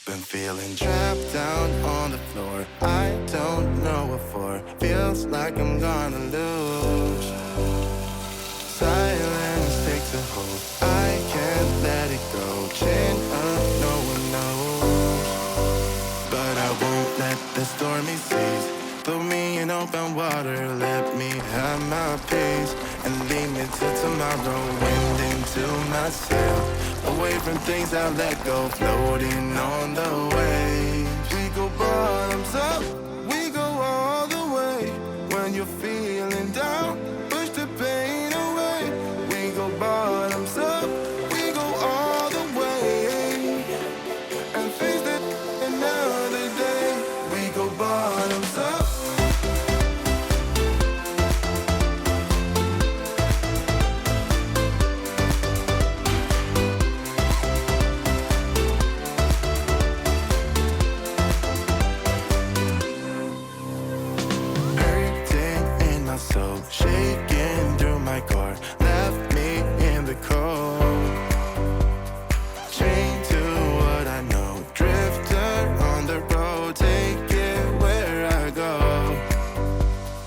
Been feeling trapped down on the floor. I don't know what for. Feels like I'm gonna lose. Silence takes a hold. I can't let it go. Chain up, no one knows. But I won't let the stormy seas throw me in open water. Let me have my peace and leave me till tomorrow. Wind into my sail, away from things I let go. Floating on the waves. We go bottoms up, we go all the way. When you're feeling down, push the pain away. We go bottoms up, we go all the way. And face that another day. We go bottoms up. So shaking through my core, left me in the cold. Chained to what I know, drifter on the road, take it where I go.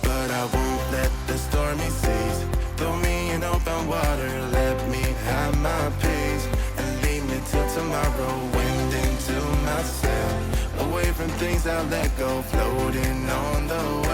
But I won't let the stormy seas throw me in open water. Let me have my peace and leave me till tomorrow. Wind into my sail, away from things I let go. Floating on the